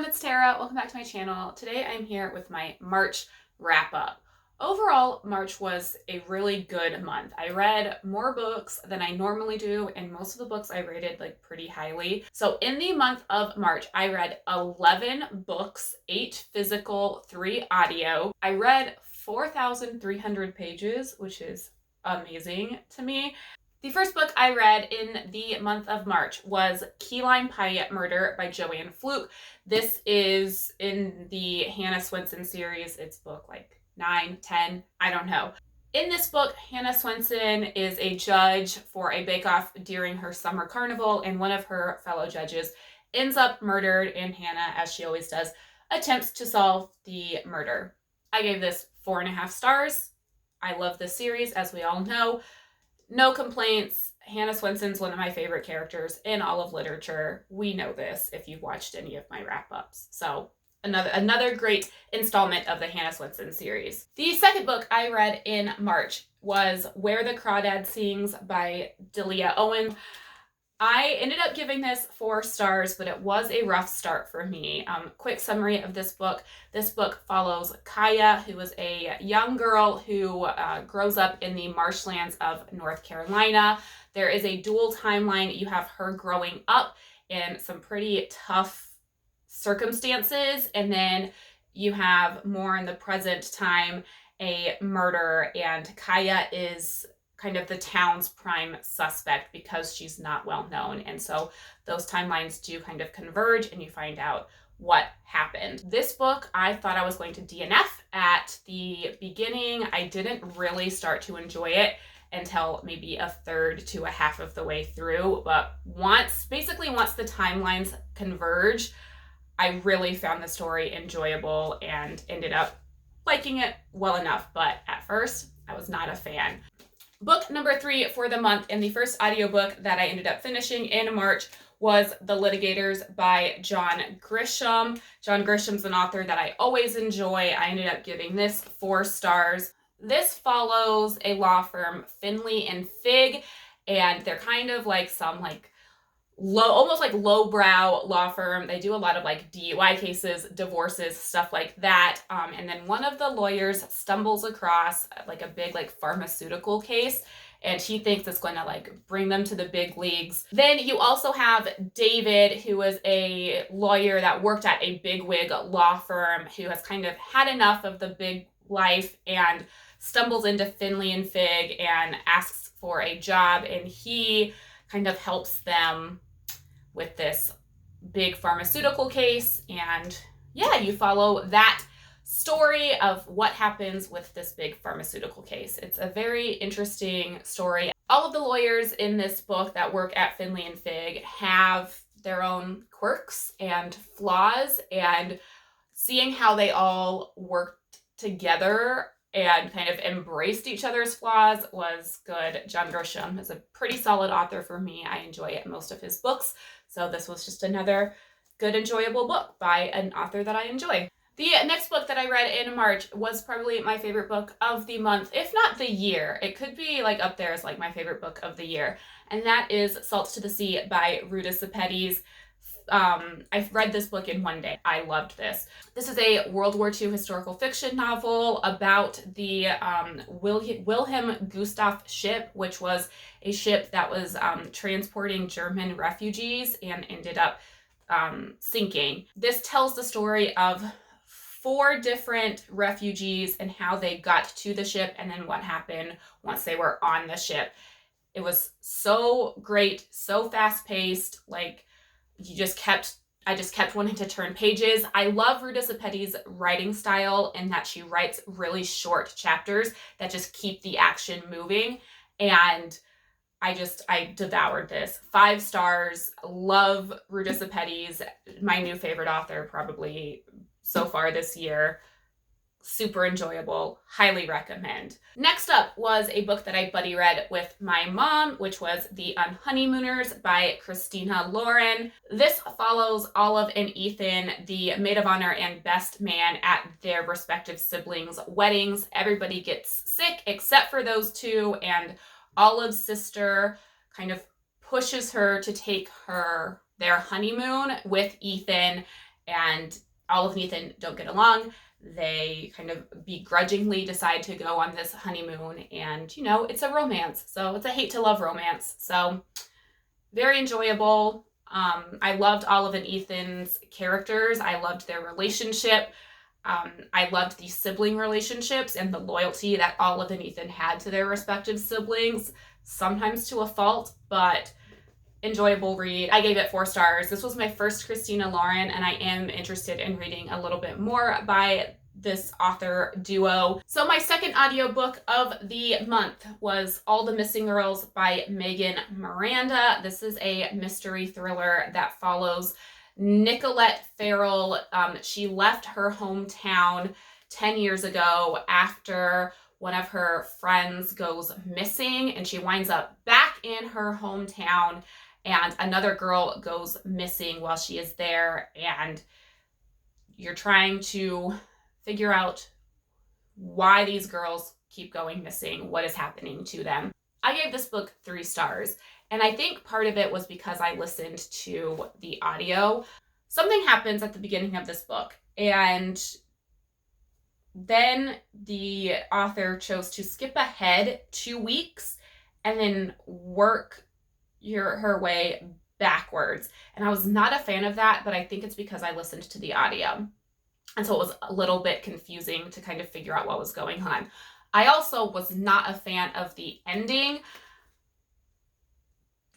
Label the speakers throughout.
Speaker 1: everyone, it's Tara. Welcome back to my channel. Today I'm here with my March wrap up. Overall, March was a really good month. I read more books than I normally do, and most of the books I rated like pretty highly. So in the month of March, I read 11 books, 8 physical, 3 audio. I read 4,300 pages, which is amazing to me. The first book I read in the month of March was Key Lime Pie Murder by Joanne Fluke. This is in the Hannah Swenson series. It's book like 9, 10, I don't know. In this book, Hannah Swenson is a judge for a bake-off during her summer carnival, and one of her fellow judges ends up murdered, and Hannah, as she always does, attempts to solve the murder. I gave this 4.5 stars. I love this series, as we all know. No complaints. Hannah Swenson's one of my favorite characters in all of literature. We know this if you've watched any of my wrap-ups. So another great installment of the Hannah Swenson series. The second book I read in March was Where the Crawdad Sings by Delia Owen. I ended up giving this 4 stars, but it was a rough start for me. Quick summary of this book. This book follows Kaya, who is a young girl who grows up in the marshlands of North Carolina. There is a dual timeline. You have her growing up in some pretty tough circumstances, and then you have more in the present time, a murder, and Kaya is kind of the town's prime suspect because she's not well known. And so those timelines do kind of converge and you find out what happened. This book, I thought I was going to DNF at the beginning. I didn't really start to enjoy it until maybe a third to a half of the way through. But once the timelines converge, I really found the story enjoyable and ended up liking it well enough. But at first, I was not a fan. Book number 3 for the month, and the first audiobook that I ended up finishing in March, was The Litigators by John Grisham. John Grisham's an author that I always enjoy. I ended up giving this 4 stars. This follows a law firm, Finley and Fig, and they're kind of like some almost like lowbrow law firm. They do a lot of like DUI cases, divorces, stuff like that. And then one of the lawyers stumbles across like a big like pharmaceutical case, and he thinks it's going to like bring them to the big leagues. Then you also have David, who is a lawyer that worked at a bigwig law firm who has kind of had enough of the big life and stumbles into Finley and Fig and asks for a job, and he kind of helps them with this big pharmaceutical case. And yeah, you follow that story of what happens with this big pharmaceutical case. It's a very interesting story. All of the lawyers in this book that work at Finley and Fig have their own quirks and flaws, and seeing how they all worked together and kind of embraced each other's flaws was good. John Grisham is a pretty solid author for me. I enjoy most of his books. So this was just another good, enjoyable book by an author that I enjoy. The next book that I read in March was probably my favorite book of the month, if not the year. It could be like up there as like my favorite book of the year. And that is Salt to the Sea by Ruta Sepetys. I've read this book in one day. I loved this. This is a World War II historical fiction novel about the Wilhelm Gustave ship, which was a ship that was transporting German refugees and ended up sinking. This tells the story of 4 different refugees and how they got to the ship and then what happened once they were on the ship. It was so great, so fast-paced, like I just kept wanting to turn pages. I love Ruta Sepetys' writing style in that she writes really short chapters that just keep the action moving. And I devoured this. 5 stars. Love Ruta Sepetys, my new favorite author probably so far this year. Super enjoyable. Highly recommend. Next up was a book that I buddy read with my mom, which was The Unhoneymooners by Christina Lauren. This follows Olive and Ethan, the maid of honor and best man at their respective siblings' weddings. Everybody gets sick except for those 2, and Olive's sister kind of pushes her to take their honeymoon with Ethan, and Olive and Ethan don't get along. They kind of begrudgingly decide to go on this honeymoon, and you know, it's a romance, so it's a hate to love romance. So very enjoyable. I loved Olive and Ethan's characters. I loved their relationship. I loved the sibling relationships and the loyalty that Olive and Ethan had to their respective siblings, sometimes to a fault, but enjoyable read. I gave it 4 stars. This was my first Christina Lauren, and I am interested in reading a little bit more by this author duo. So my second audiobook of the month was All the Missing Girls by Megan Miranda. This is a mystery thriller that follows Nicolette Farrell. She left her hometown 10 years ago after one of her friends goes missing, and she winds up back in her hometown, and another girl goes missing while she is there, and you're trying to figure out why these girls keep going missing, what is happening to them. I gave this book 3 stars, and I think part of it was because I listened to the audio. Something happens at the beginning of this book, and then the author chose to skip ahead 2 weeks and then work her way backwards. And I was not a fan of that, but I think it's because I listened to the audio. And so it was a little bit confusing to kind of figure out what was going on. I also was not a fan of the ending.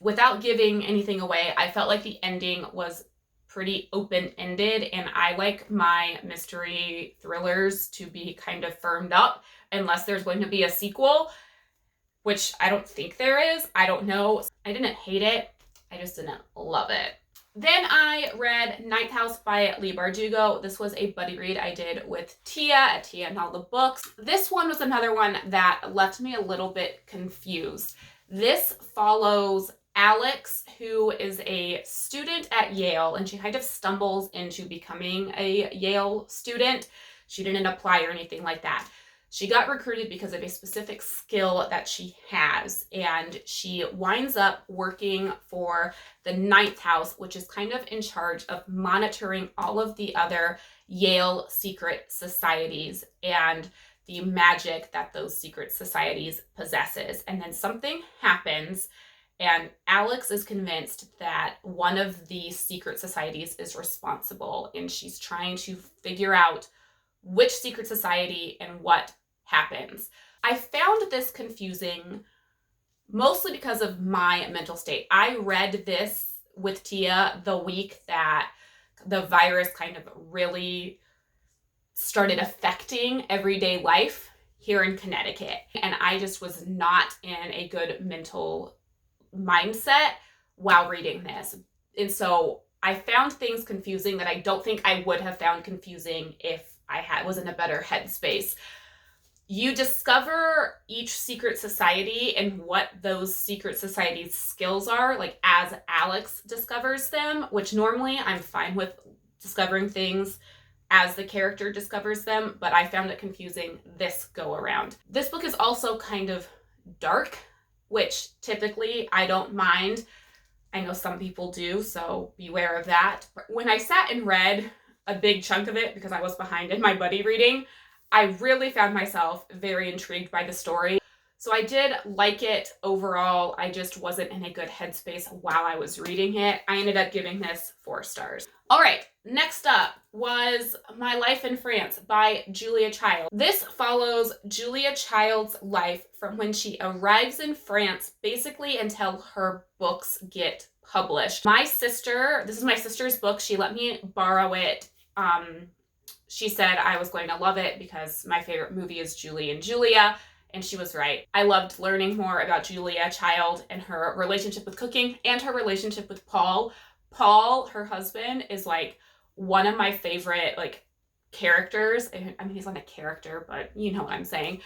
Speaker 1: Without giving anything away, I felt like the ending was pretty open-ended, and I like my mystery thrillers to be kind of firmed up unless there's going to be a sequel, which I don't think there is. I don't know. I didn't hate it. I just didn't love it. Then I read Ninth House by Leigh Bardugo. This was a buddy read I did with Tia at Tia and All the Books. This one was another one that left me a little bit confused. This follows Alex, who is a student at Yale, and she kind of stumbles into becoming a Yale student. She didn't apply or anything like that. She got recruited because of a specific skill that she has, and she winds up working for the Ninth House, which is kind of in charge of monitoring all of the other Yale secret societies and the magic that those secret societies possesses. And then something happens, and Alex is convinced that one of the secret societies is responsible, and she's trying to figure out which secret society and what happens. I found this confusing mostly because of my mental state. I read this with Tia the week that the virus kind of really started affecting everyday life here in Connecticut, and I just was not in a good mental mindset while reading this. And so I found things confusing that I don't think I would have found confusing if I was in a better headspace. You discover each secret society and what those secret societies' skills are, like as Alex discovers them, which normally I'm fine with discovering things as the character discovers them, but I found it confusing this go around. This book is also kind of dark, which typically I don't mind. I know some people do, so beware of that. When I sat and read a big chunk of it because I was behind in my buddy reading, I really found myself very intrigued by the story. So I did like it overall. I just wasn't in a good headspace while I was reading it. I ended up giving this 4 stars. All right, next up was My Life in France by Julia Child. This follows Julia Child's life from when she arrives in France basically until her books get published. This is my sister's book. She let me borrow it. She said I was going to love it because my favorite movie is Julie and Julia, and she was right. I loved learning more about Julia Child and her relationship with cooking and her relationship with Paul. Paul, her husband, is like one of my favorite characters. I mean, he's not a character, but you know what I'm saying.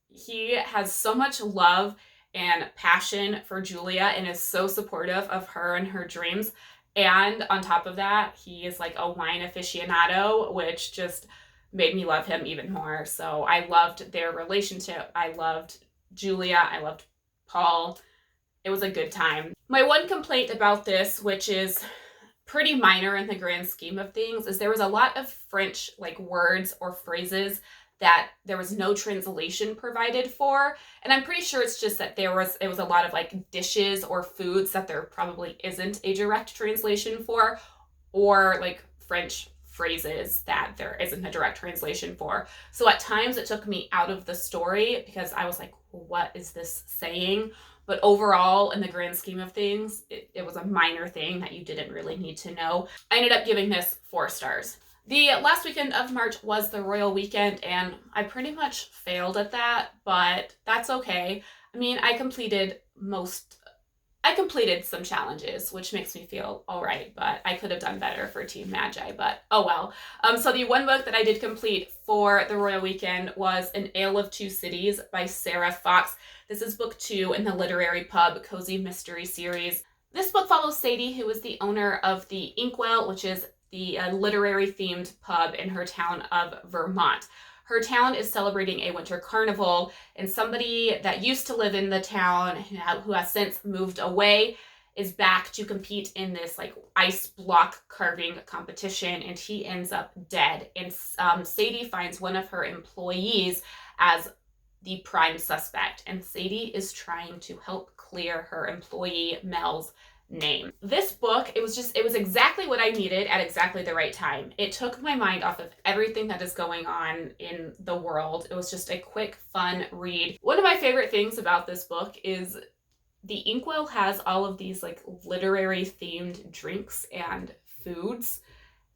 Speaker 1: He has so much love and passion for Julia and is so supportive of her and her dreams. And on top of that, he is like a wine aficionado, which just made me love him even more. So I loved their relationship. I loved Julia. I loved Paul. It was a good time. My one complaint about this, which is pretty minor in the grand scheme of things, is there was a lot of French like words or phrases that there was no translation provided for. And I'm pretty sure it's just that it was a lot of like dishes or foods that there probably isn't a direct translation for, or like French phrases that there isn't a direct translation for. So at times it took me out of the story because I was like, what is this saying? But overall, in the grand scheme of things, it was a minor thing that you didn't really need to know. I ended up giving this 4 stars. The last weekend of March was the Royal Weekend, and I pretty much failed at that, but that's okay. I mean, I completed some challenges, which makes me feel all right, but I could have done better for Team Magi, but oh well. So the one book that I did complete for the Royal Weekend was An Ale of Two Cities by Sarah Fox. This is book 2 in the Literary Pub Cozy Mystery series. This book follows Sadie, who is the owner of the Inkwell, which is the literary themed pub in her town of Vermont. Her town is celebrating a winter carnival, and somebody that used to live in the town who has since moved away is back to compete in this like ice block carving competition, and he ends up dead. And Sadie finds one of her employees as the prime suspect, and Sadie is trying to help clear her employee Mel's name. This book, it was exactly what I needed at exactly the right time. It took my mind off of everything that is going on in the world. It was just a quick, fun read. One of my favorite things about this book is the Inkwell has all of these like literary themed drinks and foods.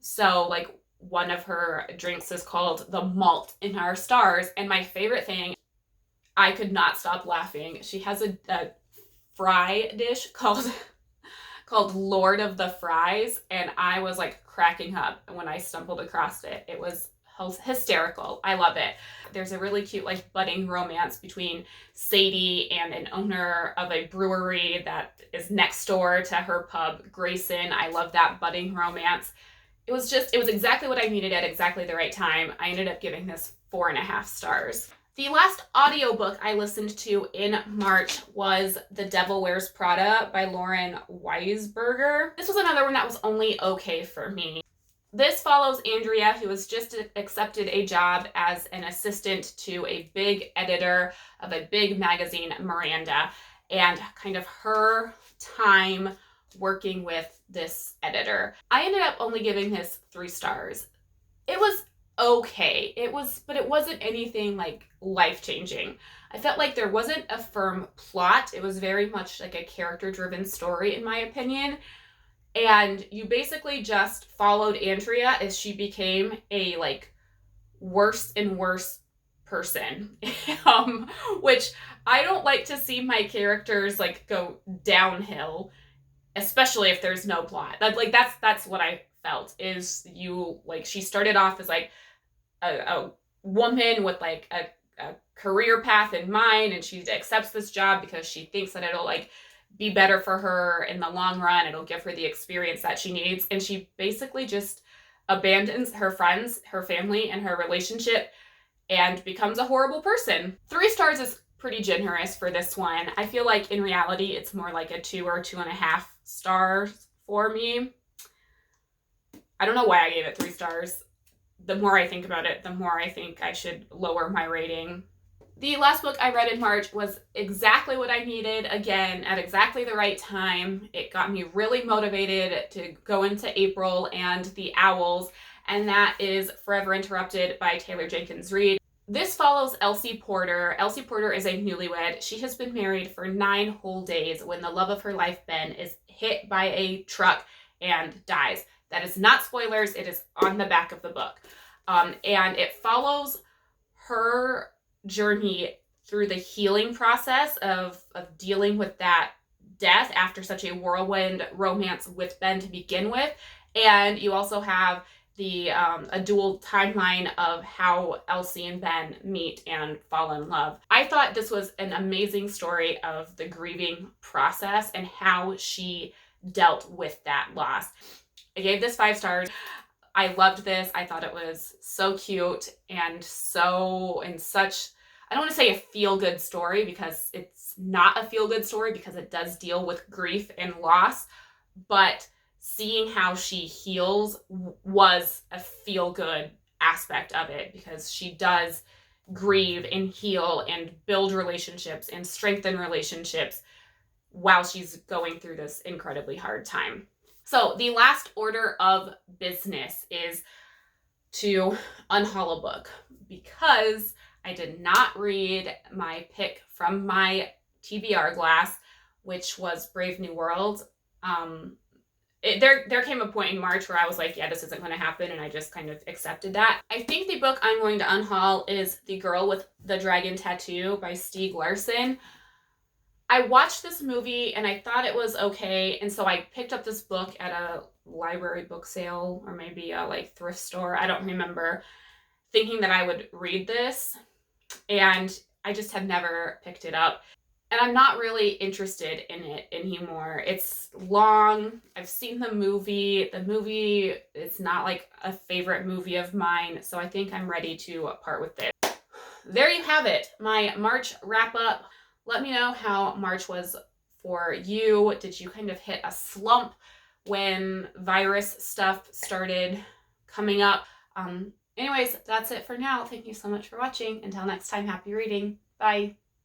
Speaker 1: So like one of her drinks is called the Malt in Our Stars, and my favorite thing, I could not stop laughing. She has a fry dish called Lord of the Fries, and I was like cracking up when I stumbled across it. It was hysterical. I love it. There's a really cute like budding romance between Sadie and an owner of a brewery that is next door to her pub, Grayson. I love that budding romance. It was exactly what I needed at exactly the right time. I ended up giving this 4.5 stars. The last audiobook I listened to in March was The Devil Wears Prada by Lauren Weisberger. This was another one that was only okay for me. This follows Andrea, who has just accepted a job as an assistant to a big editor of a big magazine, Miranda, and kind of her time working with this editor. I ended up only giving this 3 stars. It was okay. But it wasn't anything like life-changing. I felt like there wasn't a firm plot. It was very much like a character-driven story, in my opinion. And you basically just followed Andrea as she became a like worse and worse person. Which I don't like to see my characters like go downhill, especially if there's no plot. That's what I felt, is she started off as like a woman with like a career path in mind, and she accepts this job because she thinks that it'll like be better for her in the long run. It'll give her the experience that she needs, and she basically just abandons her friends, her family, and her relationship and becomes a horrible person. 3 stars is pretty generous for this one. I feel like in reality it's more like a 2 or 2.5 stars for me. I don't know why I gave it 3 stars. The more I think about it, the more I think I should lower my rating. The last book I read in March was exactly what I needed, again, at exactly the right time. It got me really motivated to go into April and the Owls, and that is Forever Interrupted by Taylor Jenkins Reid. This follows Elsie Porter. Elsie Porter is a newlywed. She has been married for 9 whole days when the love of her life, Ben, is hit by a truck and dies. That is not spoilers. It is on the back of the book. And it follows her journey through the healing process of dealing with that death after such a whirlwind romance with Ben to begin with. And you also have a dual timeline of how Elsie and Ben meet and fall in love. I thought this was an amazing story of the grieving process and how she dealt with that loss. I gave this 5 stars. I loved this. I thought it was so cute and such, I don't want to say a feel-good story, because it's not a feel-good story, because it does deal with grief and loss, but seeing how she heals was a feel-good aspect of it, because she does grieve and heal and build relationships and strengthen relationships while she's going through this incredibly hard time. So the last order of business is to unhaul a book, because I did not read my pick from my TBR glass, which was Brave New World. There came a point in March where I was like, yeah, this isn't going to happen, and I just kind of accepted that. I think the book I'm going to unhaul is The Girl with the Dragon Tattoo by Stieg Larsson. I watched this movie and I thought it was okay, and so I picked up this book at a library book sale, or maybe a like thrift store, I don't remember, thinking that I would read this, and I just have never picked it up. And I'm not really interested in it anymore. It's long. I've seen the movie. The movie is not like a favorite movie of mine, so I think I'm ready to part with it. There you have it, my March wrap up. Let me know how March was for you. Did you kind of hit a slump when virus stuff started coming up? Anyways, that's it for now. Thank you so much for watching. Until next time, happy reading. Bye.